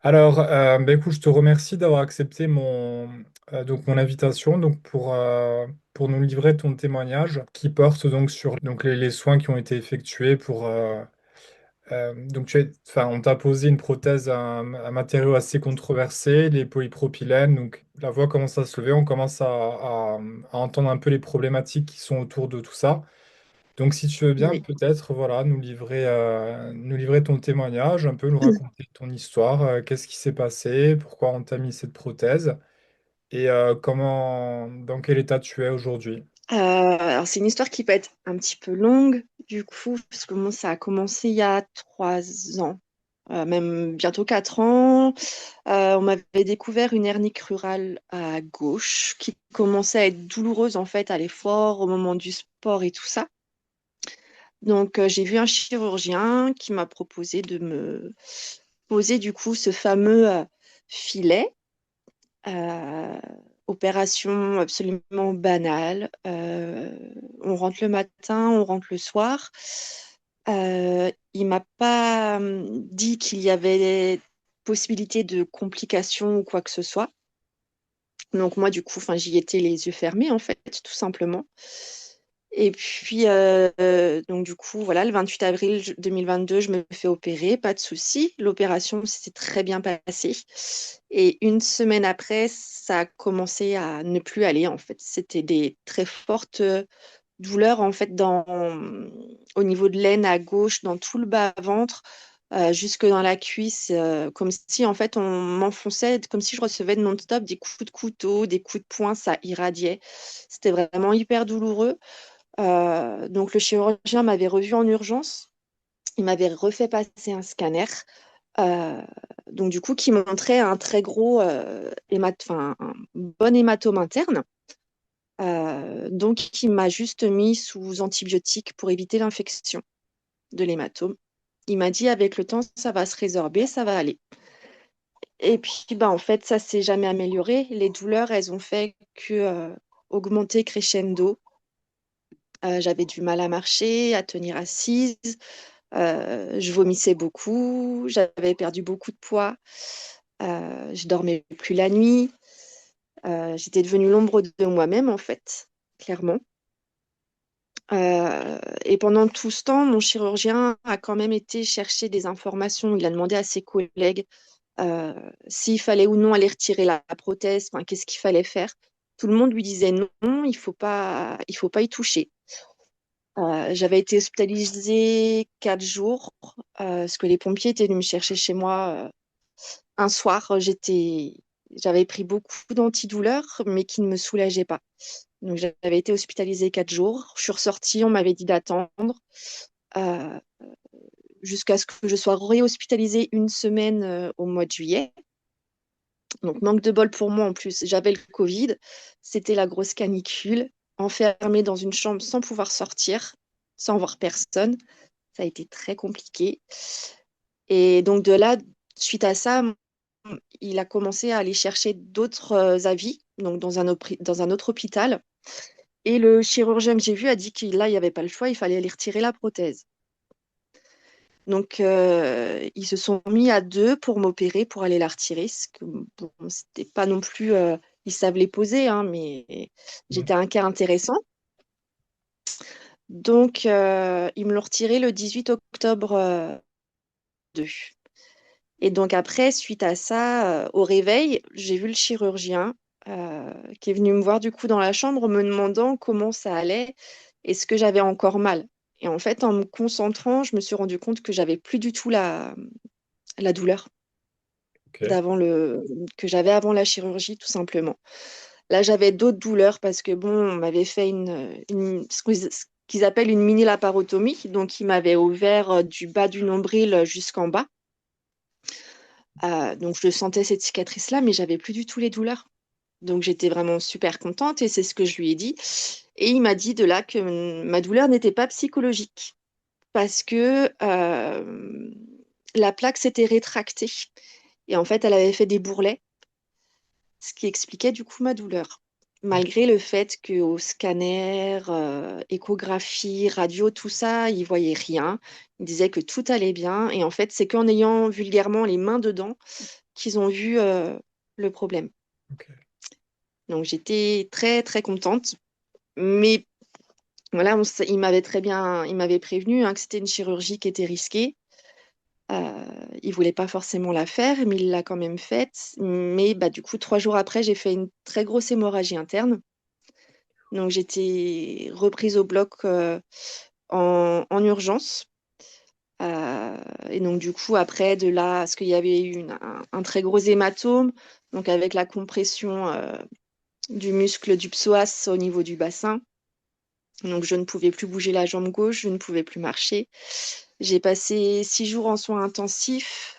Alors, écoute, je te remercie d'avoir accepté mon invitation pour nous livrer ton témoignage qui porte donc sur les soins qui ont été effectués enfin, on t'a posé une prothèse à un matériau assez controversé, les polypropylènes. Donc, la voix commence à se lever, on commence à entendre un peu les problématiques qui sont autour de tout ça. Donc, si tu veux bien, Oui. peut-être, voilà, nous livrer ton témoignage, un peu nous raconter ton histoire, qu'est-ce qui s'est passé, pourquoi on t'a mis cette prothèse et dans quel état tu es aujourd'hui. Alors, c'est une histoire qui peut être un petit peu longue, du coup, parce que moi, ça a commencé il y a 3 ans, même bientôt 4 ans. On m'avait découvert une hernie crurale à gauche qui commençait à être douloureuse, en fait, à l'effort, au moment du sport et tout ça. Donc, j'ai vu un chirurgien qui m'a proposé de me poser, du coup, ce fameux filet. Euh, Opération absolument banale. On rentre le matin, on rentre le soir. Il m'a pas dit qu'il y avait possibilité de complications ou quoi que ce soit. Donc moi, du coup, enfin, j'y étais les yeux fermés, en fait, tout simplement. Et puis, donc du coup, voilà, le 28 avril 2022, je me fais opérer, pas de souci. L'opération s'est très bien passée. Et une semaine après, ça a commencé à ne plus aller, en fait. C'était des très fortes douleurs, en fait, au niveau de l'aine à gauche, dans tout le bas-ventre, jusque dans la cuisse, comme si, en fait, on m'enfonçait, comme si je recevais non-stop des coups de couteau, des coups de poing, ça irradiait. C'était vraiment hyper douloureux. Donc le chirurgien m'avait revu en urgence. Il m'avait refait passer un scanner. Euh, donc du coup, qui montrait un très gros enfin, un bon hématome interne. Donc il m'a juste mis sous antibiotiques pour éviter l'infection de l'hématome. Il m'a dit avec le temps, ça va se résorber, ça va aller. Et puis bah, en fait, ça s'est jamais amélioré. Les douleurs, elles ont fait que augmenter crescendo. J'avais du mal à marcher, à tenir assise. Je vomissais beaucoup, j'avais perdu beaucoup de poids, je dormais plus la nuit, j'étais devenue l'ombre de moi-même en fait, clairement. Et pendant tout ce temps, mon chirurgien a quand même été chercher des informations. Il a demandé à ses collègues euh, s'il fallait ou non aller retirer la prothèse, enfin, qu'est-ce qu'il fallait faire. Tout le monde lui disait non, il faut pas y toucher. J'avais été hospitalisée 4 jours parce que les pompiers étaient venus me chercher chez moi un soir. J'avais pris beaucoup d'antidouleurs, mais qui ne me soulageaient pas. Donc j'avais été hospitalisée 4 jours. Je suis ressortie, on m'avait dit d'attendre euh, jusqu'à ce que je sois réhospitalisée une semaine au mois de juillet. Donc manque de bol pour moi en plus. J'avais le Covid, c'était la grosse canicule, enfermée dans une chambre sans pouvoir sortir, sans voir personne. Ça a été très compliqué. Et donc de là, suite à ça, il a commencé à aller chercher d'autres avis, donc dans un autre hôpital. Et le chirurgien que j'ai vu a dit qu'il là, il n'y avait pas le choix, il fallait aller retirer la prothèse. Donc ils se sont mis à deux pour m'opérer, pour aller la retirer. Ce que, bon, c'était pas non plus, ils savent les poser, hein, mais Mm. j'étais un cas intéressant. Donc ils me l'ont retiré le 18 octobre 2. Et donc après, suite à ça, au réveil, j'ai vu le chirurgien qui est venu me voir du coup dans la chambre me demandant comment ça allait, est-ce que j'avais encore mal. Et en fait, en me concentrant, je me suis rendu compte que j'avais plus du tout la douleur Ok. d'avant que j'avais avant la chirurgie, tout simplement. Là, j'avais d'autres douleurs parce que bon, on m'avait fait ce qu'ils appellent une mini laparotomie, donc ils m'avaient ouvert du bas du nombril jusqu'en bas. Donc je sentais cette cicatrice-là, mais j'avais plus du tout les douleurs. Donc j'étais vraiment super contente et c'est ce que je lui ai dit. Et il m'a dit de là que ma douleur n'était pas psychologique parce que la plaque s'était rétractée. Et en fait, elle avait fait des bourrelets, ce qui expliquait du coup ma douleur. Malgré le fait qu'au scanner, échographie, radio, tout ça, il voyait rien. Il disait que tout allait bien. Et en fait, c'est qu'en ayant vulgairement les mains dedans qu'ils ont vu le problème. Ok. Donc j'étais très très contente. Mais voilà, il m'avait prévenu hein, que c'était une chirurgie qui était risquée. Il voulait pas forcément la faire, mais il l'a quand même faite. Mais bah, du coup, 3 jours après, j'ai fait une très grosse hémorragie interne. Donc j'étais reprise au bloc en urgence. Et donc du coup, après, de là, parce qu'il y avait eu un très gros hématome, donc avec la compression du muscle du psoas au niveau du bassin. Donc je ne pouvais plus bouger la jambe gauche, je ne pouvais plus marcher. J'ai passé 6 jours en soins intensifs,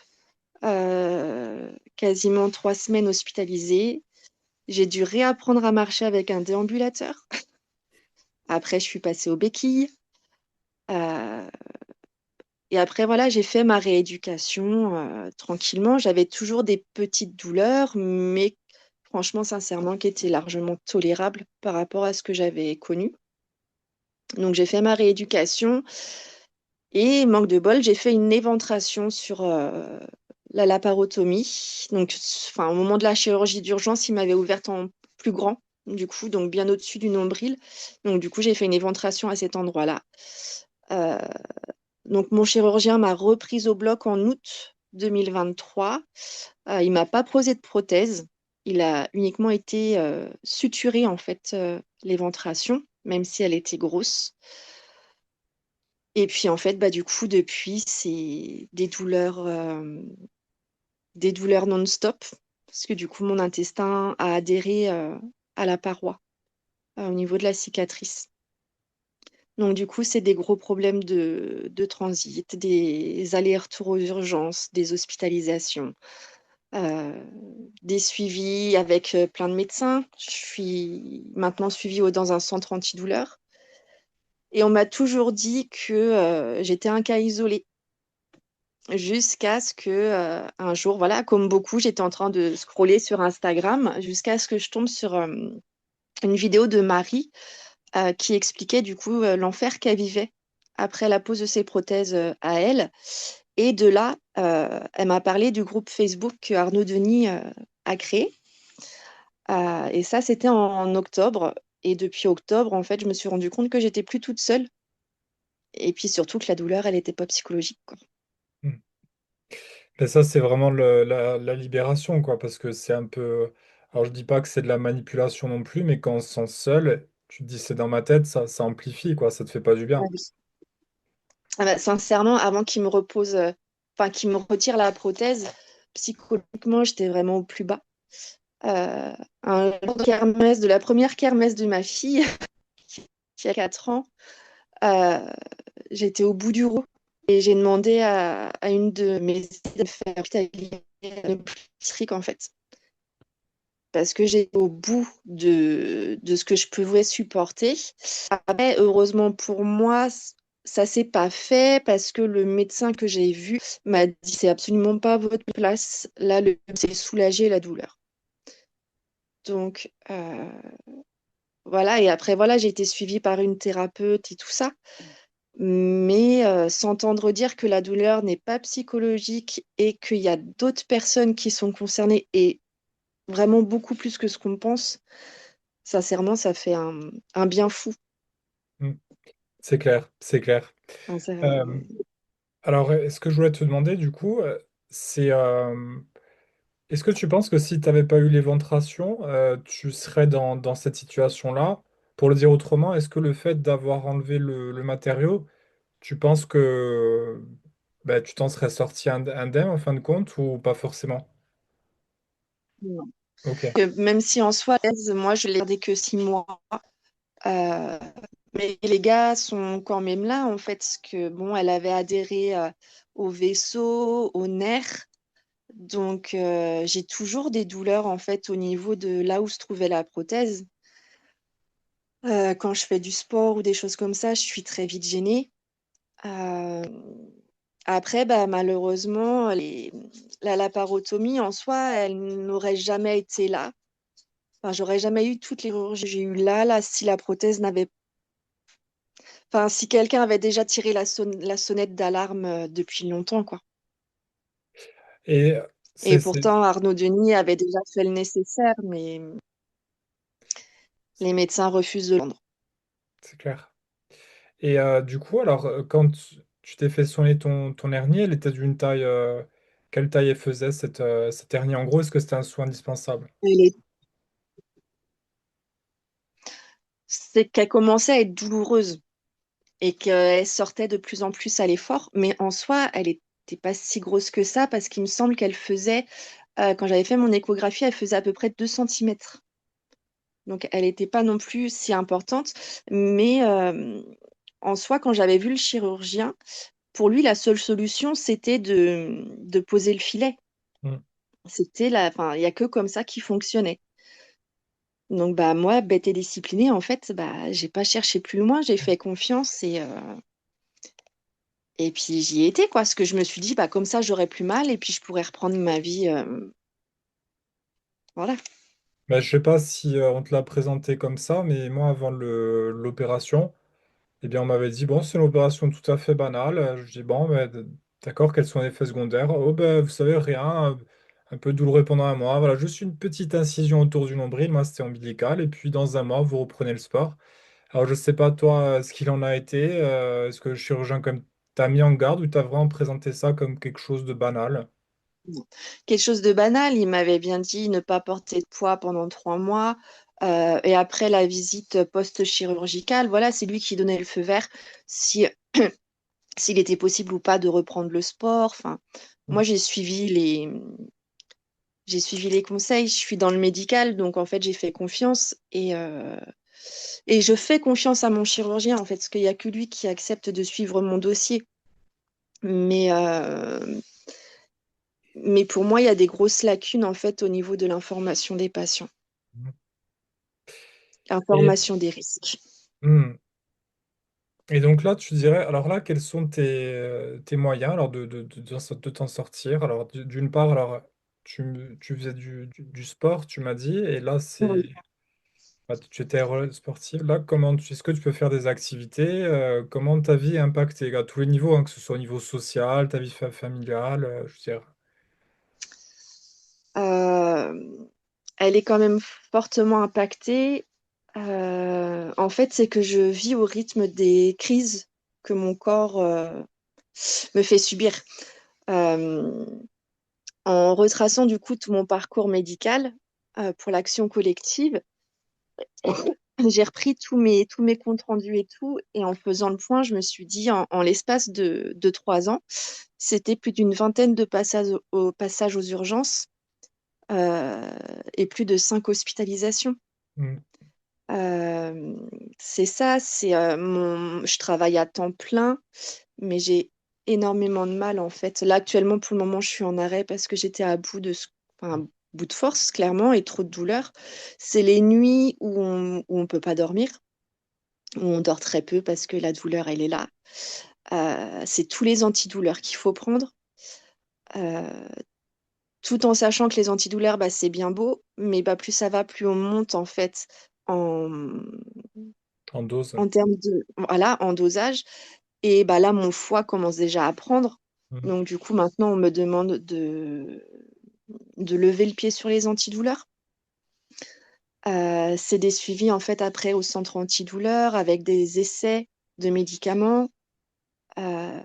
quasiment 3 semaines hospitalisée. J'ai dû réapprendre à marcher avec un déambulateur. Après, je suis passée aux béquilles. Euh, et après, voilà, j'ai fait ma rééducation tranquillement. J'avais toujours des petites douleurs, mais franchement, sincèrement, qui étaient largement tolérables par rapport à ce que j'avais connu. Donc, j'ai fait ma rééducation. Et manque de bol, j'ai fait une éventration sur la laparotomie. Donc, enfin, au moment de la chirurgie d'urgence, il m'avait ouverte en plus grand, du coup, donc bien au-dessus du nombril. Donc, du coup, j'ai fait une éventration à cet endroit-là. Euh, donc, mon chirurgien m'a reprise au bloc en août 2023. Il m'a pas posé de prothèse. Il a uniquement été suturé, en fait, l'éventration, même si elle était grosse. Et puis en fait, bah, du coup, depuis, c'est des douleurs non-stop, parce que du coup, mon intestin a adhéré à la paroi au niveau de la cicatrice. Donc du coup, c'est des gros problèmes de transit, des allers-retours aux urgences, des hospitalisations, euh, des suivis avec plein de médecins. Je suis maintenant suivie dans un centre antidouleur. Et on m'a toujours dit que j'étais un cas isolé. Jusqu'à ce que un jour, voilà, comme beaucoup, j'étais en train de scroller sur Instagram jusqu'à ce que je tombe sur une vidéo de Marie qui expliquait du coup l'enfer qu'elle vivait après la pose de ses prothèses à elle. Et de là, elle m'a parlé du groupe Facebook que Arnaud Denis a créé. Et ça, c'était en octobre. Et depuis octobre, en fait, je me suis rendu compte que j'étais plus toute seule. Et puis surtout que la douleur, elle n'était pas psychologique, quoi. Hmm. Mais ça, c'est vraiment la libération, quoi, parce que c'est un peu. Alors, je dis pas que c'est de la manipulation non plus, mais quand on se sent seul, tu te dis c'est dans ma tête, ça amplifie, quoi, ça te fait pas du Ah bien. oui. Ah bah, sincèrement, avant qu'il me repose, enfin qu'il me retire la prothèse, psychologiquement, j'étais vraiment au plus bas. Un jour de kermesse, de la première kermesse de ma fille, qui a 4 ans, euh, j'étais au bout du rouleau et j'ai demandé à une de mes amies de faire hospitaliser une psychiatre, en fait. Parce que j'étais au bout de ce que je pouvais supporter. Après, heureusement pour moi, ça s'est pas fait parce que le médecin que j'ai vu m'a dit c'est absolument pas votre place. Là, c'est soulager la douleur. Donc voilà, et après voilà, j'ai été suivie par une thérapeute et tout ça. Mais s'entendre dire que la douleur n'est pas psychologique et qu'il y a d'autres personnes qui sont concernées et vraiment beaucoup plus que ce qu'on pense. Sincèrement, ça fait un bien fou. Hmm. C'est clair, c'est clair. Enfin, Euh, alors, ce que je voulais te demander, du coup, c'est est-ce que tu penses que si tu n'avais pas eu l'éventration, tu serais dans cette situation-là? Pour le dire autrement, est-ce que le fait d'avoir enlevé le matériau, tu penses que ben, tu t'en serais sorti indemne en fin de compte ou pas forcément? non. Ok. Que même si en soi, moi, je l'ai gardé que 6 mois. euh, mais les gars sont quand même là, en fait, parce que bon, elle avait adhéré au vaisseau, au nerf. Donc, j'ai toujours des douleurs, en fait, au niveau de là où se trouvait la prothèse. Quand je fais du sport ou des choses comme ça, je suis très vite gênée. Euh, Après, bah, malheureusement, la laparotomie en soi, elle n'aurait jamais été là. Enfin, j'aurais jamais eu toutes les chirurgies que j'ai eues là, si la prothèse n'avait. Enfin, si quelqu'un avait déjà tiré la sonnette d'alarme depuis longtemps, quoi. Et Et c'est pourtant, Arnaud Denis avait déjà fait le nécessaire, mais les médecins refusent de le prendre. c'est clair. Et du coup, alors, quand tu t'es fait soigner ton hernie, elle était d'une taille. Quelle taille elle faisait cette hernie? En gros, est-ce que c'était un soin indispensable? Elle est- C'est qu'elle commençait à être douloureuse et qu'elle sortait de plus en plus à l'effort, mais en soi, elle n'était pas si grosse que ça parce qu'il me semble qu'elle faisait, quand j'avais fait mon échographie, elle faisait à peu près 2 centimètres. Donc, elle n'était pas non plus si importante, mais en soi, quand j'avais vu le chirurgien, pour lui, la seule solution, c'était de poser le filet. Hmm. Enfin, il y a que comme ça qui fonctionnait. Donc bah moi, bête et disciplinée, en fait, bah j'ai pas cherché plus loin, j'ai fait confiance et puis j'y ai été quoi. Parce que je me suis dit bah comme ça j'aurais plus mal et puis je pourrais reprendre ma vie. Voilà. Ben, je sais pas si on te l'a présenté comme ça, mais moi, avant l'opération, eh bien, on m'avait dit, bon, c'est une opération tout à fait banale. Je dis, bon, ben, d'accord, quels sont les effets secondaires? Oh, ben, vous savez, rien, un peu douloureux pendant un mois. Voilà, juste une petite incision autour du nombril. Moi, c'était ombilical. Et puis, dans un mois, vous reprenez le sport. Alors, je sais pas, toi, ce qu'il en a été. Est-ce que le chirurgien, comme t'a mis en garde ou t'as vraiment présenté ça comme quelque chose de banal? Bon. Quelque chose de banal, il m'avait bien dit ne pas porter de poids pendant 3 mois. Et après la visite post-chirurgicale, voilà, c'est lui qui donnait le feu vert si, s'il était possible ou pas de reprendre le sport. Enfin, Mm. moi, j'ai suivi les conseils. Je suis dans le médical, donc en fait, j'ai fait confiance et je fais confiance à mon chirurgien, en fait, parce qu'il n'y a que lui qui accepte de suivre mon dossier. Mais, mais pour moi, il y a des grosses lacunes, en fait, au niveau de l'information des patients, Et, information des risques. hmm. Et donc là, tu dirais, alors là, quels sont tes moyens alors de t'en sortir? Alors d'une part, alors tu faisais du sport, tu m'as dit, et là Oui. bah, tu étais sportive. Là, est-ce que tu peux faire des activités? Comment ta vie est impactée à tous les niveaux, hein, que ce soit au niveau social, ta vie familiale, je veux dire. Euh, Elle est quand même fortement impactée. En fait, c'est que je vis au rythme des crises que mon corps me fait subir. Euh, En retraçant du coup tout mon parcours médical pour l'action collective, j'ai repris tous mes comptes rendus et tout, et en faisant le point, je me suis dit en l'espace de 3 ans, c'était plus d'une vingtaine de passages aux urgences euh, et plus de 5 hospitalisations. Hmm, Euh, c'est ça, je travaille à temps plein, mais j'ai énormément de mal en fait. Là, actuellement, pour le moment, je suis en arrêt parce que j'étais enfin, à bout de force, clairement, et trop de douleur. C'est les nuits où on peut pas dormir, où on dort très peu parce que la douleur, elle est là. C'est tous les antidouleurs qu'il faut prendre, euh, tout en sachant que les antidouleurs, bah, c'est bien beau, mais bah, plus ça va, plus on monte en fait en, en dose. en termes voilà, en dosage. Et bah là, mon foie commence déjà à prendre. Hmm, Donc, du coup, maintenant, on me demande de lever le pied sur les antidouleurs. C'est des suivis, en fait, après au centre antidouleur avec des essais de médicaments, euh,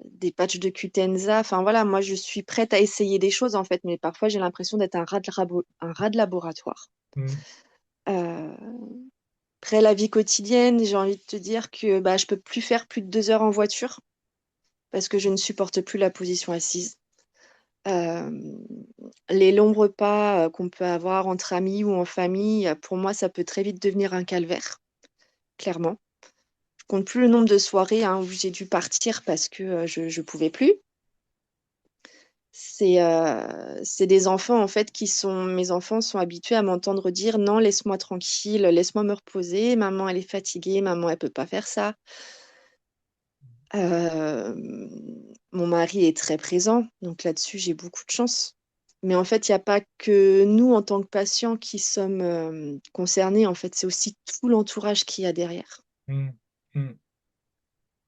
des patchs de Qutenza. Enfin, voilà, moi, je suis prête à essayer des choses, en fait, mais parfois, j'ai l'impression d'être un rat de laboratoire. hmm, Euh, Après la vie quotidienne, j'ai envie de te dire que bah, je peux plus faire plus de 2 heures en voiture parce que je ne supporte plus la position assise. Euh, les longs repas qu'on peut avoir entre amis ou en famille, pour moi, ça peut très vite devenir un calvaire, clairement. Je compte plus le nombre de soirées hein, où j'ai dû partir parce que je ne pouvais plus. C'est des enfants, en fait, mes enfants sont habitués à m'entendre dire non, laisse-moi tranquille, laisse-moi me reposer. Maman, elle est fatiguée, maman, elle peut pas faire ça. Euh, Mon mari est très présent, donc là-dessus, j'ai beaucoup de chance. Mais en fait, il n'y a pas que nous, en tant que patients, qui sommes concernés. En fait, c'est aussi tout l'entourage qu'il y a derrière. hmm, hmm.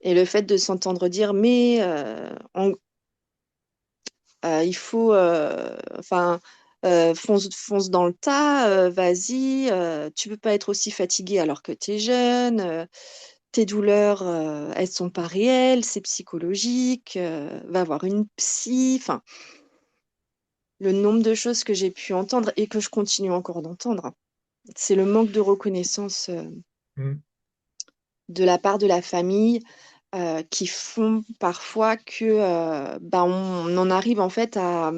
Et le fait de s'entendre dire, mais Il faut, enfin, fonce dans le tas, vas-y. Tu peux pas être aussi fatigué alors que tu es jeune. Tes douleurs, elles sont pas réelles, c'est psychologique. Va voir une psy. Enfin, le nombre de choses que j'ai pu entendre et que je continue encore d'entendre, c'est le manque de reconnaissance Mm. de la part de la famille qui font parfois que bah, on en arrive en fait à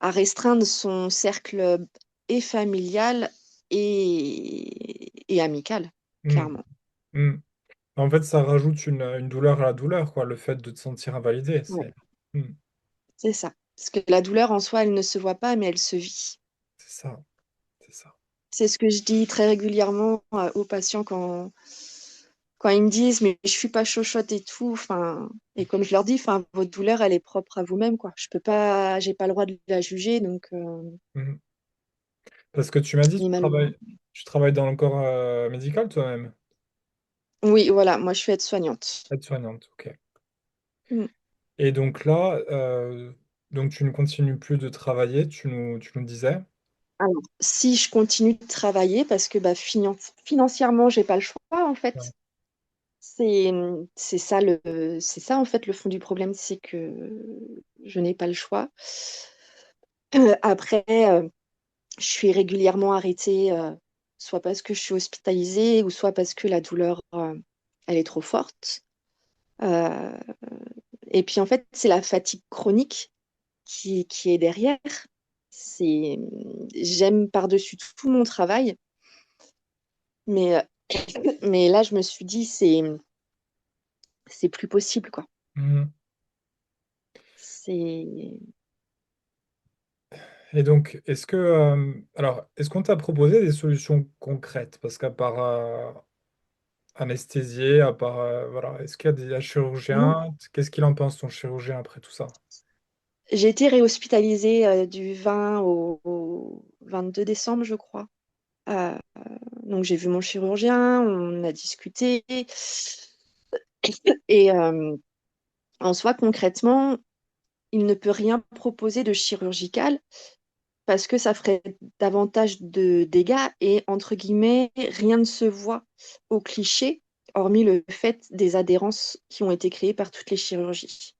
restreindre son cercle et familial et amical, Mm. clairement. Mm. En fait, ça rajoute une douleur à la douleur, quoi, le fait de te sentir invalidé. Ouais, Mm. c'est ça. Parce que la douleur en soi, elle ne se voit pas, mais elle se vit. C'est ça, c'est ça. C'est ce que je dis très régulièrement aux patients quand ils me disent, mais je suis pas chochotte et tout. Enfin, et comme je leur dis, enfin, votre douleur, elle est propre à vous-même, quoi. Je peux pas, j'ai pas le droit de la juger, donc, Mm. Parce que tu m'as dit, et malheureusement. tu travailles dans le corps médical toi-même, Oui, voilà, moi, je suis aide-soignante. aide-soignante, ok. Mm. Et donc là, donc tu ne continues plus de travailler, tu nous disais. Alors, si je continue de travailler, parce que bah, financièrement, j'ai pas le choix, en Ouais. fait. C'est ça en fait le fond du problème, c'est que je n'ai pas le choix. Après, je suis régulièrement arrêtée, soit parce que je suis hospitalisée ou soit parce que la douleur, elle est trop forte. Euh, et puis en fait, c'est la fatigue chronique qui est derrière. C'est, j'aime par-dessus tout mon travail, mais, mais là, je me suis dit, c'est plus possible, quoi. Mhm. C'est Et donc, alors, est-ce qu'on t'a proposé des solutions concrètes? Parce qu'à part anesthésier, à part, voilà, est-ce qu'il y a un chirurgien? Qu'est-ce qu'il en pense, ton chirurgien, après tout ça? J'ai été réhospitalisée du 20 au 22 décembre, je crois. Euh, donc j'ai vu mon chirurgien, on a discuté. Et en soi, concrètement, il ne peut rien proposer de chirurgical parce que ça ferait davantage de dégâts et, entre guillemets, rien ne se voit au cliché, hormis le fait des adhérences qui ont été créées par toutes les chirurgies.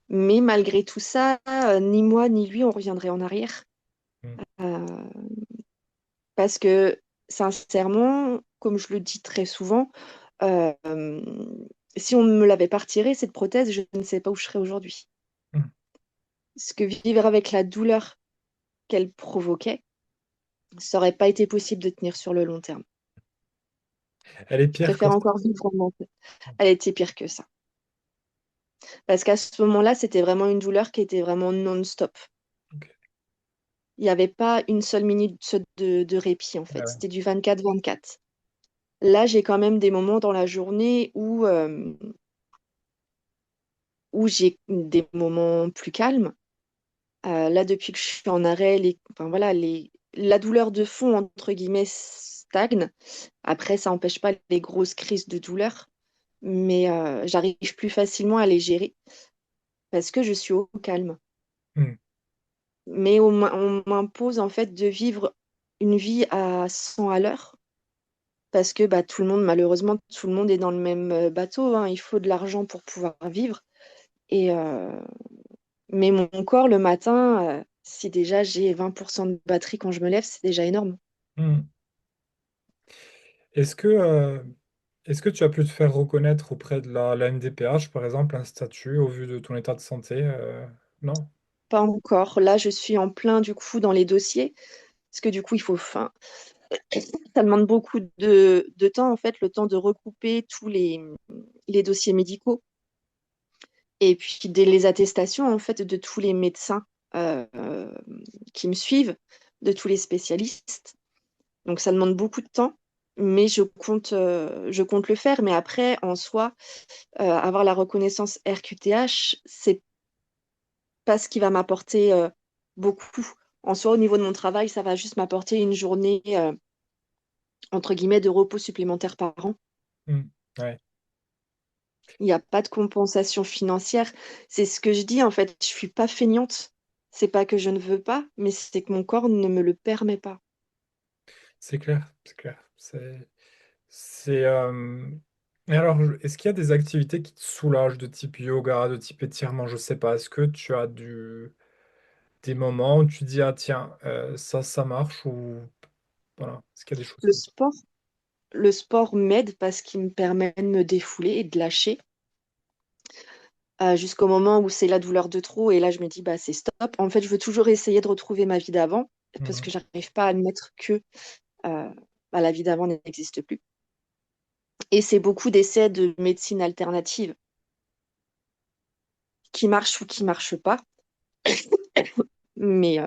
Mais malgré tout ça, ni moi ni lui, on reviendrait en arrière. Mm. Euh, Parce que, sincèrement, comme je le dis très souvent, euh, si on ne me l'avait pas retirée, cette prothèse, je ne sais pas où je serais aujourd'hui. Mm. Parce que vivre avec la douleur qu'elle provoquait, ça n'aurait pas été possible de tenir sur le long terme. Elle est Je pire que préfère ça. encore vivre en mental. Elle était pire que ça. Parce qu'à ce moment-là, c'était vraiment une douleur qui était vraiment non-stop. Ok. Il n'y avait pas une seule minute de répit, en Ouais, fait. ouais. C'était du 24-24. Là, j'ai quand même des moments dans la journée où j'ai des moments plus calmes. Là, depuis que je suis en arrêt, enfin, voilà, la douleur de fond, entre guillemets, stagne. Après, ça n'empêche pas les grosses crises de douleur, mais j'arrive plus facilement à les gérer parce que je suis au calme. Mm. Mais on m'impose en fait de vivre une vie à 100 à l'heure parce que bah, tout le monde, malheureusement, tout le monde est dans le même bateau, hein. Il faut de l'argent pour pouvoir vivre. Et, mais mon corps, le matin, si déjà j'ai 20% de batterie quand je me lève, c'est déjà énorme. Mm. Est-ce que, euh, est-ce que tu as pu te faire reconnaître auprès de la MDPH, par exemple, un statut au vu de ton état de santé? Non? Pas encore. Là, je suis en plein du coup dans les dossiers. Parce que du coup, il faut, enfin, ça demande beaucoup de temps, en fait, le temps de recouper tous les dossiers médicaux et puis les attestations, en fait, de tous les médecins qui me suivent, de tous les spécialistes. Donc, ça demande beaucoup de temps, mais je compte le faire. Mais après, en soi, avoir la reconnaissance RQTH, c'est pas ce qui va m'apporter beaucoup. En soi, au niveau de mon travail, ça va juste m'apporter une journée, entre guillemets, de repos supplémentaire par an. Mm. Ouais. Il n'y a pas de compensation financière. C'est ce que je dis, en fait, je suis pas feignante. C'est pas que je ne veux pas, mais c'est que mon corps ne me le permet pas. C'est clair, c'est clair. C'est, Et alors, est-ce qu'il y a des activités qui te soulagent de type yoga, de type étirement? Je sais pas. Est-ce que tu as des moments où tu dis, ah tiens, ça marche ou voilà. Est-ce qu'il y a des choses Le comme ça? sport, le sport m'aide parce qu'il me permet de me défouler et de lâcher jusqu'au moment où c'est la douleur de trop et là je me dis bah c'est stop. En fait, je veux toujours essayer de retrouver ma vie d'avant parce que Mhm. j'arrive pas à admettre que euh, bah, la vie d'avant n'existe plus. Et c'est beaucoup d'essais de médecine alternative qui marchent ou qui marchent pas. Mais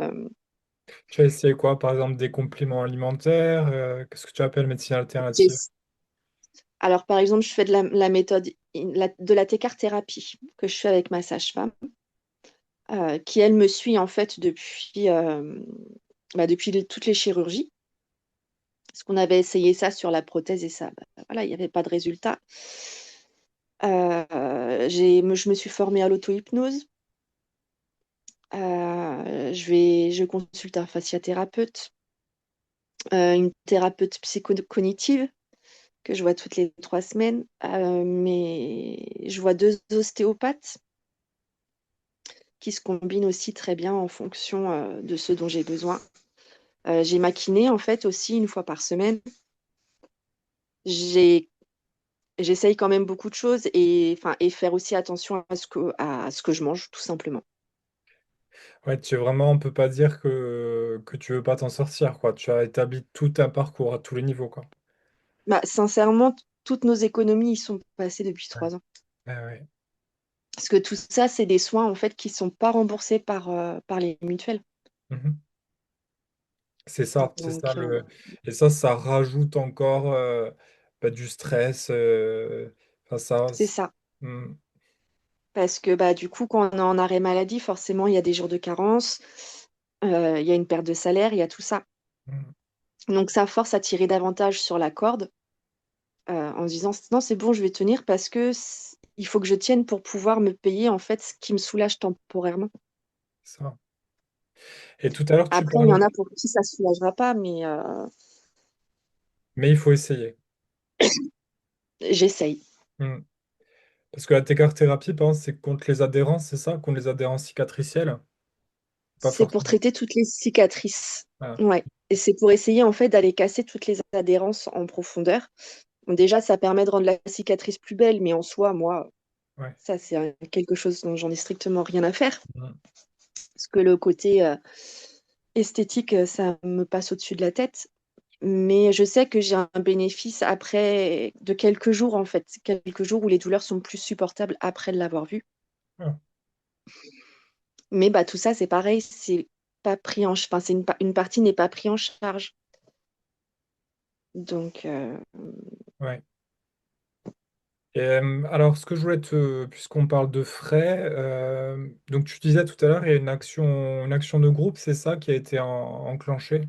Tu as essayé quoi, par exemple, des compléments alimentaires? Qu'est-ce que tu appelles médecine alternative? j'ai- alors par exemple, je fais de la méthode de la thérapie que je fais avec ma sage-femme, qui elle me suit en fait depuis toutes les chirurgies. Parce qu'on avait essayé ça sur la prothèse et ça, bah, voilà, il n'y avait pas de résultat. Je me suis formée à l'auto-hypnose. Je consulte un fasciathérapeute, une thérapeute psychocognitive que je vois toutes les 3 semaines, mais je vois 2 ostéopathes qui se combinent aussi très bien en fonction de ce dont j'ai besoin. J'ai ma kiné en fait aussi une fois par semaine. J'ai J'essaye quand même beaucoup de choses et faire aussi attention à ce que je mange, tout simplement. Ouais, on peut pas dire que tu veux pas t'en sortir, quoi. Tu as établi tout un parcours à tous les niveaux, quoi. Bah, sincèrement, toutes nos économies y sont passées depuis Ouais. 3 ans. Ouais. Parce que tout ça, c'est des soins en fait qui sont pas remboursés par les mutuelles. Mhm. C'est ça Donc, et ça rajoute encore du stress. Enfin, c'est ça. Hmm. Parce que bah, du coup, quand on est en arrêt maladie, forcément, il y a des jours de carence, il y a une perte de salaire, il y a tout ça. Hmm. Donc, ça force à tirer davantage sur la corde en se disant, non, c'est bon, je vais tenir parce que il faut que je tienne pour pouvoir me payer en fait ce qui me soulage temporairement. Ça. Et tout à l'heure, tu Après, il y en parlais, a pour qui ça ne soulagera pas, mais mais il faut essayer. j'essaye. Hmm. Parce que la thérapie, par exemple, c'est contre les adhérences, c'est ça? Contre les adhérences cicatricielles? Pas C'est pour forcément. traiter toutes les cicatrices. Ah, Ouais. Et c'est pour essayer en fait d'aller casser toutes les adhérences en profondeur. Bon, déjà, ça permet de rendre la cicatrice plus belle, mais en soi, moi, ouais. ça, c'est quelque chose dont j'en ai strictement rien à faire. Hmm. Parce que le côté esthétique, ça me passe au-dessus de la tête. Mais je sais que j'ai un bénéfice après de quelques jours, en fait. Quelques jours où les douleurs sont plus supportables après de l'avoir vu. Ah, Mais bah, tout ça, c'est pareil, c'est pas pris en enfin, une partie n'est pas prise en charge. Donc, ouais. Et, alors, ce que je voulais puisqu'on parle de frais, donc tu disais tout à l'heure, il y a une action de groupe, c'est ça qui a été enclenchée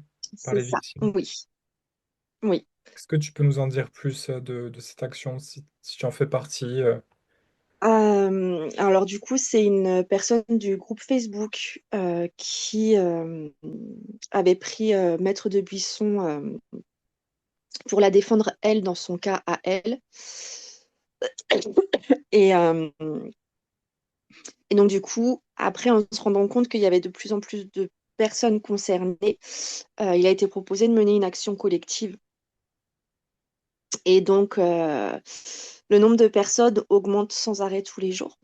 par c'est les ça. victimes. Oui, oui. Est-ce que tu peux nous en dire plus de cette action, si tu en fais partie? Alors du coup, c'est une personne du groupe Facebook qui avait pris Maître de Buisson pour la défendre, elle, dans son cas à elle. Et, euh, et donc du coup, après, en se rendant compte qu'il y avait de plus en plus de personnes concernées, il a été proposé de mener une action collective. Et donc, le nombre de personnes augmente sans arrêt tous les jours.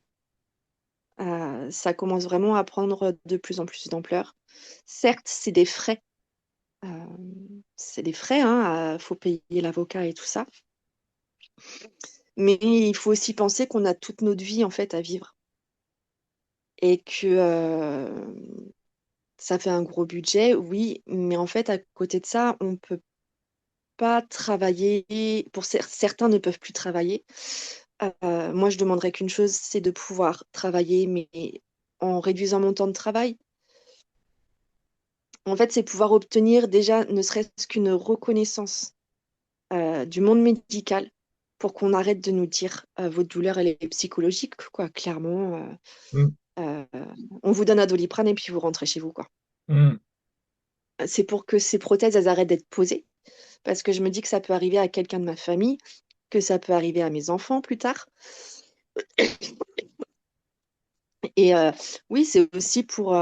Ça commence vraiment à prendre de plus en plus d'ampleur. Certes, c'est des frais. euh, c'est des frais, hein, faut payer l'avocat et tout ça. Mais il faut aussi penser qu'on a toute notre vie en fait à vivre et que ça fait un gros budget, oui, mais en fait à côté de ça, on peut pas travailler. Pour certains ne peuvent plus travailler. Moi, je demanderais qu'une chose, c'est de pouvoir travailler, mais en réduisant mon temps de travail. En fait, c'est pouvoir obtenir déjà ne serait-ce qu'une reconnaissance du monde médical pour qu'on arrête de nous dire votre douleur, elle est psychologique, quoi. Clairement, Mm, euh, on vous donne un Doliprane et puis vous rentrez chez vous, quoi. mm, C'est pour que ces prothèses, elles arrêtent d'être posées, parce que je me dis que ça peut arriver à quelqu'un de ma famille, que ça peut arriver à mes enfants plus tard. Et oui, c'est aussi pour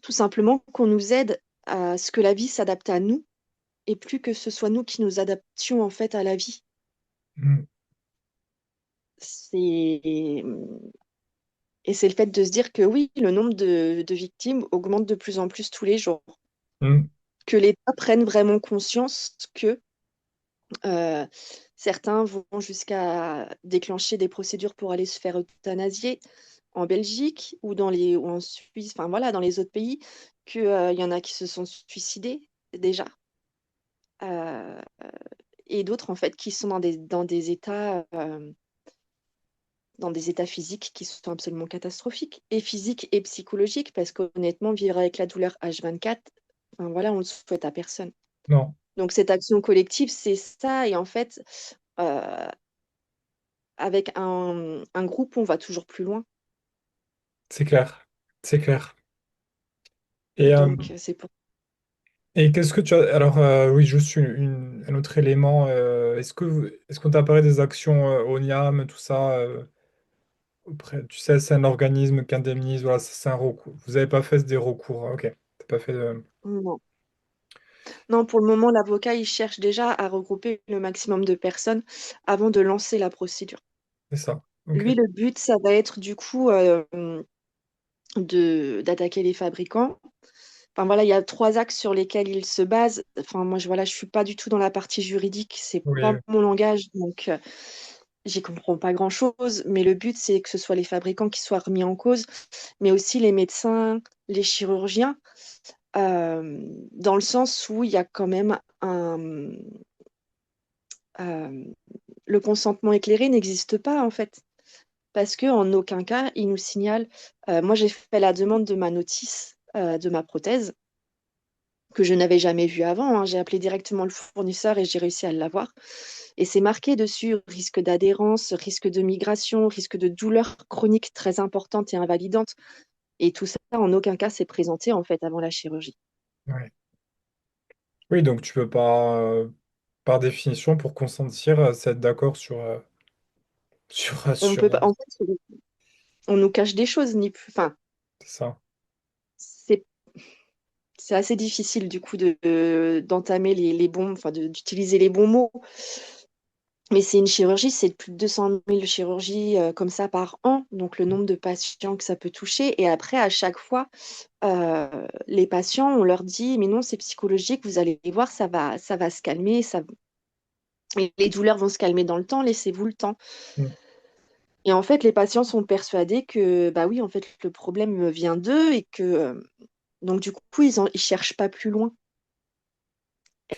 tout simplement qu'on nous aide à ce que la vie s'adapte à nous et plus que ce soit nous qui nous adaptions en fait à la vie. mm, C'est... Et c'est le fait de se dire que oui, le nombre de victimes augmente de plus en plus tous les jours. mm. Que l'État prenne vraiment conscience que euh, certains vont jusqu'à déclencher des procédures pour aller se faire euthanasier en Belgique ou en Suisse, enfin voilà, dans les autres pays, qu'il y en a qui se sont suicidés déjà. Euh, et d'autres en fait qui sont dans des états physiques qui sont absolument catastrophiques, et physiques et psychologiques, parce qu'honnêtement, vivre avec la douleur H24, enfin, voilà, on ne le souhaite à personne. Non, Donc cette action collective, c'est ça, et en fait, euh, avec un groupe, on va toujours plus loin. c'est clair. C'est clair. Et, Donc c'est pour... et qu'est-ce que tu as... Alors, oui, juste un autre élément. Est-ce qu'on t'a parlé des actions ONIAM, tout ça tu sais, c'est un organisme qui indemnise, voilà, c'est un recours. Vous n'avez pas fait des recours, hein, ok. T'as pas fait de... Non. Non, pour le moment, l'avocat, il cherche déjà à regrouper le maximum de personnes avant de lancer la procédure. C'est ça, ok. Lui, le but, ça va être du coup d'attaquer les fabricants. Enfin voilà, il y a trois axes sur lesquels il se base. Enfin moi je suis pas du tout dans la partie juridique, c'est Oui, pas mon langage, donc j'y comprends pas grand-chose. Mais le but c'est que ce soit les fabricants qui soient remis en cause, mais aussi les médecins, les chirurgiens, dans le sens où il y a quand même euh, le consentement éclairé n'existe pas en fait. Parce que en aucun cas, ils nous signalent. Moi, j'ai fait la demande de ma notice de ma prothèse que je n'avais jamais vue avant, hein. J'ai appelé directement le fournisseur et j'ai réussi à l'avoir. Et c'est marqué dessus risque d'adhérence, risque de migration, risque de douleur chronique très importante et invalidante. Et tout ça, en aucun cas, c'est présenté en fait avant la chirurgie. ouais. Oui, donc tu peux pas, par définition, pour consentir, c'est être d'accord sur, On sur, peut pas, en fait, on nous cache des choses, ni plus. Enfin, c'est ça. c'est c'est assez difficile du coup d'entamer les bons, enfin d'utiliser les bons mots. Mais c'est une chirurgie, c'est plus de 200 000 chirurgies comme ça par an, donc le nombre de patients que ça peut toucher. Et après, à chaque fois, les patients, on leur dit, mais non, c'est psychologique, vous allez voir, ça va se calmer, et les douleurs vont se calmer dans le temps, laissez-vous le temps. Mm. Et en fait, les patients sont persuadés que, bah oui, en fait, le problème vient d'eux et que, donc du coup, ils cherchent pas plus loin.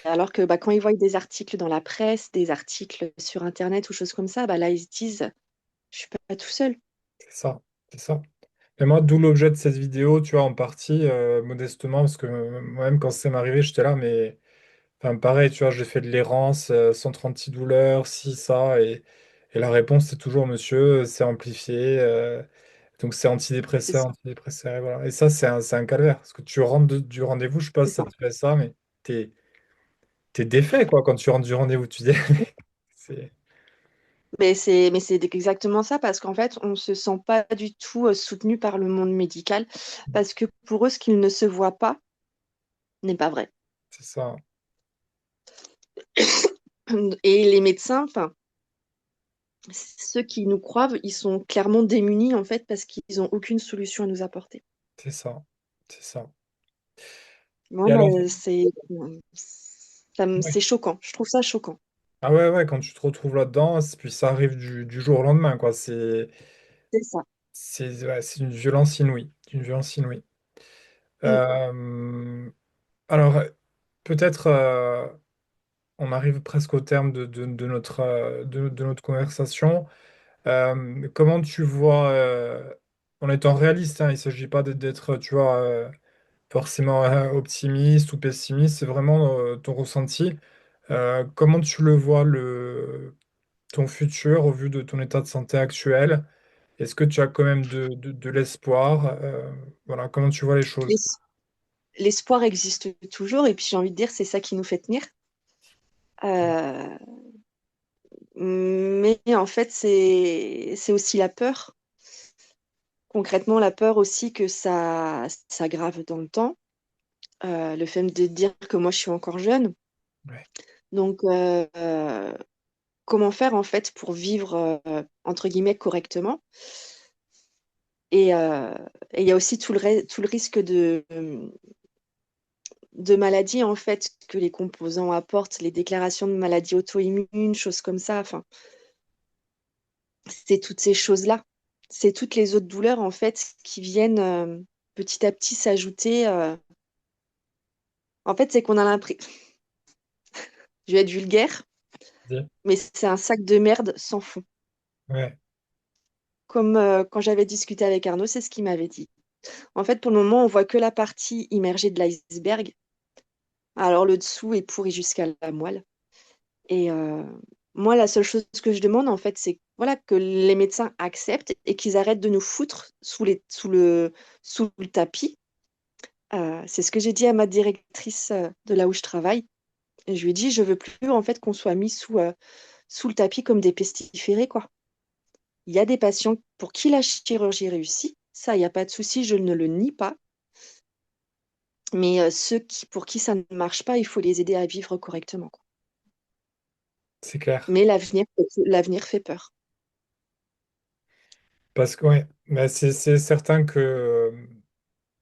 Alors que bah, quand ils voient des articles dans la presse, des articles sur Internet ou choses comme ça, bah là, ils se disent, je suis pas tout seul. C'est ça, c'est ça. Et moi, d'où l'objet de cette vidéo, tu vois, en partie, modestement, parce que moi-même, quand c'est m'arrivé, j'étais là, mais enfin, pareil, tu vois, j'ai fait de l'errance, centre antidouleur, ci, ça, et la réponse, c'est toujours, monsieur, c'est amplifié, donc c'est C'est antidépresseur, ça. antidépresseur, et voilà. Et ça, c'est un calvaire, parce que tu rentres du rendez-vous, je sais pas C'est si ça ça. te fait ça, mais t'es, t'es défait, quoi, quand tu rentres du rendez-vous, tu dis, c'est Mais c'est exactement ça, parce qu'en fait, on ne se sent pas du tout soutenu par le monde médical, parce que pour eux, ce qu'ils ne se voient pas n'est pas vrai. c'est ça, Et les médecins, enfin, ceux qui nous croient, ils sont clairement démunis, en fait, parce qu'ils n'ont aucune solution à nous apporter. c'est ça, c'est ça. Moi, Et alors, ouais. c'est choquant. Je trouve ça choquant. Ah ouais, ouais, quand tu te retrouves là-dedans, puis ça arrive du jour au lendemain, quoi. C'est ça. C'est une violence inouïe. Une violence inouïe. Mm. Euh, alors, peut-être on arrive presque au terme de notre conversation. Comment tu vois, en étant réaliste, hein, il ne s'agit pas d'être, tu vois, forcément optimiste ou pessimiste, c'est vraiment ton ressenti. Comment tu le vois, ton futur au vu de ton état de santé actuel? Est-ce que tu as quand même de l'espoir? Voilà, comment tu vois les choses? l'es- L'espoir existe toujours, et puis j'ai envie de dire, c'est ça qui nous fait tenir. Euh, mais en fait, c'est aussi la peur. Concrètement, la peur aussi que ça s'aggrave dans le temps. Le fait de dire que moi, je suis encore jeune. Ouais, Donc, comment faire en fait pour vivre entre guillemets correctement? Et et il y a aussi tout le risque de maladies en fait que les composants apportent, les déclarations de maladies auto-immunes, choses comme ça. Enfin, c'est toutes ces choses-là. C'est toutes les autres douleurs en fait qui viennent petit à petit s'ajouter. En fait, c'est qu'on a l'impression, je vais être vulgaire, dis. mais c'est un sac de merde sans fond. Ouais, Comme quand j'avais discuté avec Arnaud, c'est ce qu'il m'avait dit. En fait, pour le moment, on voit que la partie immergée de l'iceberg. Alors, le dessous est pourri jusqu'à la moelle. Et moi, la seule chose que je demande, en fait, c'est voilà, que les médecins acceptent et qu'ils arrêtent de nous foutre sous le tapis. C'est ce que j'ai dit à ma directrice de là où je travaille. Et je lui ai dit, je veux plus en fait qu'on soit mis sous le tapis comme des pestiférés, quoi. Il y a des patients pour qui la chirurgie réussit. Ça, il n'y a pas de souci, je ne le nie pas. Mais pour qui ça ne marche pas, il faut les aider à vivre correctement, quoi. c'est clair. Mais l'avenir fait peur. Parce que, ouais, mais c'est certain que,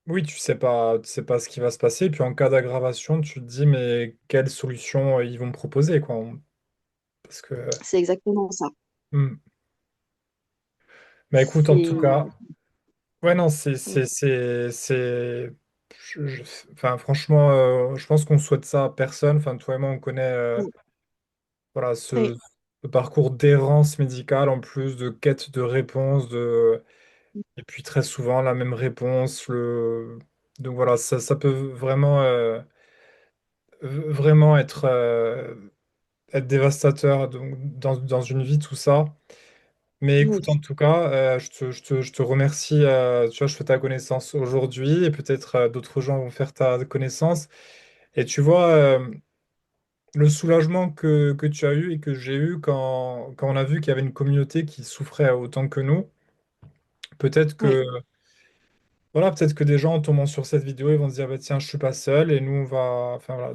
oui, tu sais pas ce qui va se passer. Puis en cas d'aggravation, tu te dis, mais quelle solution ils vont me proposer, quoi. Parce que, C'est exactement ça. hmm. Bah écoute, en tout C'est cas, ouais, non, oui, je- enfin, franchement, je pense qu'on souhaite ça à personne. Enfin, toi et moi, on connaît, oui, voilà, oui, ce parcours d'errance médicale en plus de quête de réponse, et puis très souvent la même réponse. Donc voilà, ça peut vraiment, vraiment être dévastateur donc, dans une vie, tout ça. Mais oui, écoute, en tout cas, je te remercie. Tu vois, je fais ta connaissance aujourd'hui et peut-être d'autres gens vont faire ta connaissance. Et tu vois, le soulagement que tu as eu et que j'ai eu quand on a vu qu'il y avait une communauté qui souffrait autant que nous, peut-être oui, que, voilà, peut-être que des gens en tombant sur cette vidéo, ils vont se dire, bah, tiens, je suis pas seul et nous, on va, enfin, voilà,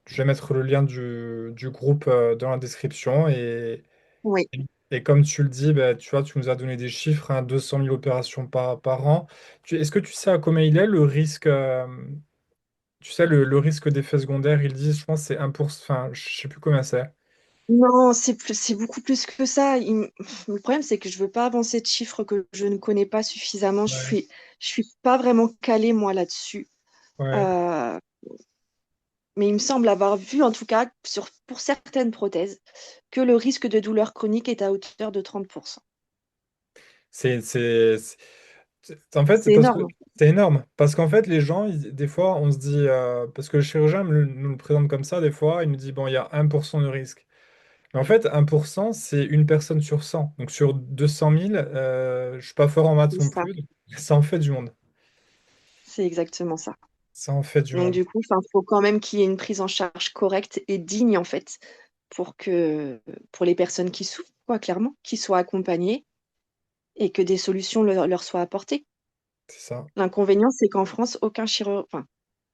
je vais mettre le lien du groupe dans la description oui. et comme tu le dis, bah, tu vois, tu nous as donné des chiffres, hein, 200 000 opérations par an. Est-ce que tu sais à combien il est le risque, tu sais, le risque d'effets secondaires, ils disent, je pense, c'est 1%, enfin, je sais plus combien c'est. Non, c'est beaucoup plus que ça. Le problème, c'est que je veux pas avancer de chiffres que je ne connais pas suffisamment. Ouais, Je suis pas vraiment calée, moi, là-dessus. ouais. Euh, mais il me semble avoir vu, en tout cas, pour certaines prothèses, que le risque de douleur chronique est à hauteur de 30%. C'est, c'est, En fait, C'est parce que énorme. c'est énorme. Parce qu'en fait, les gens, des fois, on se dit, parce que le chirurgien nous le présente comme ça, des fois, il nous dit, bon, il y a 1% de risque. Mais en fait, 1%, c'est une personne sur 100. Donc sur 200 000, je suis pas fort en maths C'est non ça. plus, ça en fait du monde. C'est exactement ça. Ça en fait du Donc, monde. du coup, il faut quand même qu'il y ait une prise en charge correcte et digne, en fait, pour les personnes qui souffrent, quoi, clairement, qu'ils soient accompagnés et que des solutions leur soient apportées. C'est ça. L'inconvénient, c'est qu'en France, enfin,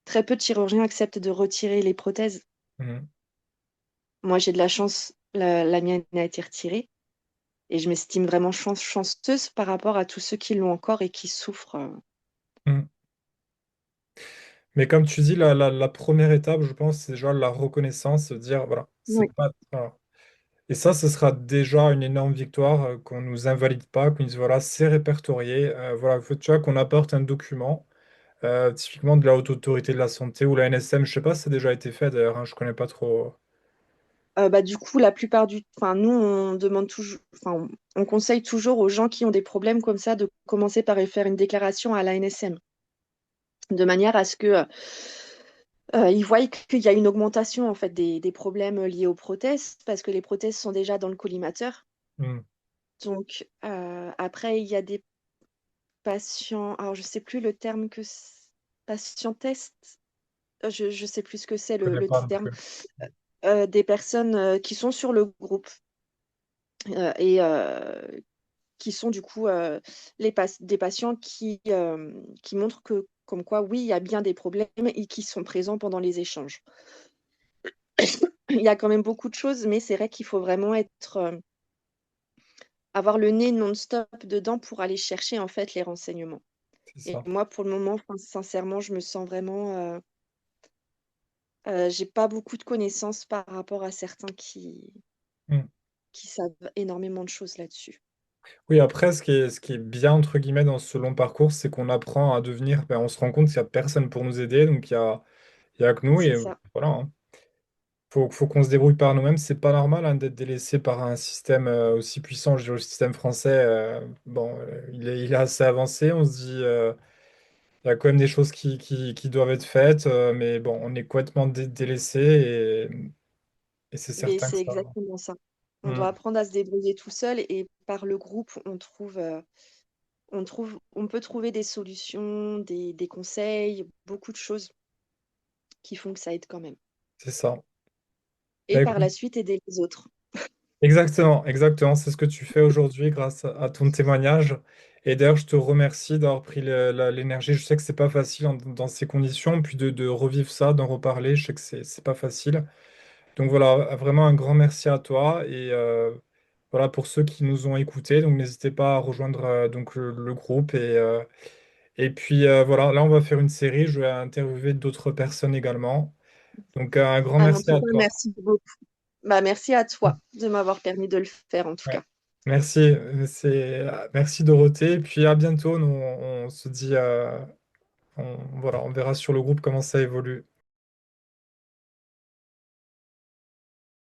très peu de chirurgiens acceptent de retirer les prothèses. Mhm. Moi, j'ai de la chance, la mienne a été retirée et je m'estime vraiment chanceuse par rapport à tous ceux qui l'ont encore et qui souffrent. Mhm. Mais comme tu dis, la première étape, je pense, c'est déjà la reconnaissance, se dire, voilà, Oui. c'est pas. Voilà. Et ça, ce sera déjà une énorme victoire, qu'on nous invalide pas, qu'on dise, voilà, c'est répertorié, voilà, tu vois, qu'on apporte un document. Typiquement de la Haute Autorité de la Santé ou la NSM, je sais pas si ça a déjà été fait d'ailleurs, hein, je connais pas trop. Bah, du coup, enfin, nous, on demande toujours, enfin, on conseille toujours aux gens qui ont des problèmes comme ça de commencer par faire une déclaration à l'ANSM, de manière à ce que Ils voient qu'il y a une augmentation en fait des problèmes liés aux prothèses parce que les prothèses sont déjà dans le collimateur. Hmm. Donc après, il y a des patients, alors je sais plus le terme patient test, je sais plus ce que c'est Je connais le pas non terme. plus. Des personnes qui sont sur le groupe et qui sont du coup des patients qui montrent que, comme quoi, oui, il y a bien des problèmes et qui sont présents pendant les échanges. Il y a quand même beaucoup de choses, mais c'est vrai qu'il faut vraiment avoir le nez non-stop dedans pour aller chercher en fait les renseignements. C'est Et ça. moi, pour le moment, enfin, sincèrement, je me sens vraiment, j'ai pas beaucoup de connaissances par rapport à certains Hmm. qui savent énormément de choses là-dessus. Oui, après, ce qui est bien, entre guillemets, dans ce long parcours, c'est qu'on apprend à devenir, ben, on se rend compte qu'il n'y a personne pour nous aider, donc il y a que nous, C'est et ça. voilà, hein. Faut qu'on se débrouille par nous-mêmes. C'est pas normal hein, d'être délaissé par un système aussi puissant. Le système français, bon, il est assez avancé. On se dit, il y a quand même des choses qui doivent être faites, mais bon, on est complètement délaissé et c'est Mais certain que c'est ça. exactement ça. On doit Hmm. apprendre à se débrouiller tout seul et par le groupe, on peut trouver des solutions, des conseils, beaucoup de choses qui font que ça aide quand même. C'est ça. Et Bah, par écoute, la suite, aider les autres. exactement, exactement. C'est ce que tu fais aujourd'hui grâce à ton témoignage. Et d'ailleurs, je te remercie d'avoir pris l'énergie. Je sais que c'est pas facile dans ces conditions, puis de revivre ça, d'en reparler. Je sais que c'est pas facile. Donc voilà, vraiment un grand merci à toi. Et voilà pour ceux qui nous ont écoutés. Donc n'hésitez pas à rejoindre donc le groupe. Et puis voilà, là on va faire une série. Je vais interviewer d'autres personnes également. Donc un grand Ah, en merci tout à cas, toi. merci beaucoup. Bah, merci à toi de m'avoir permis de le faire en tout Ouais. cas. Merci, merci Dorothée. Puis à bientôt. Nous, on se dit, voilà, on verra sur le groupe comment ça évolue.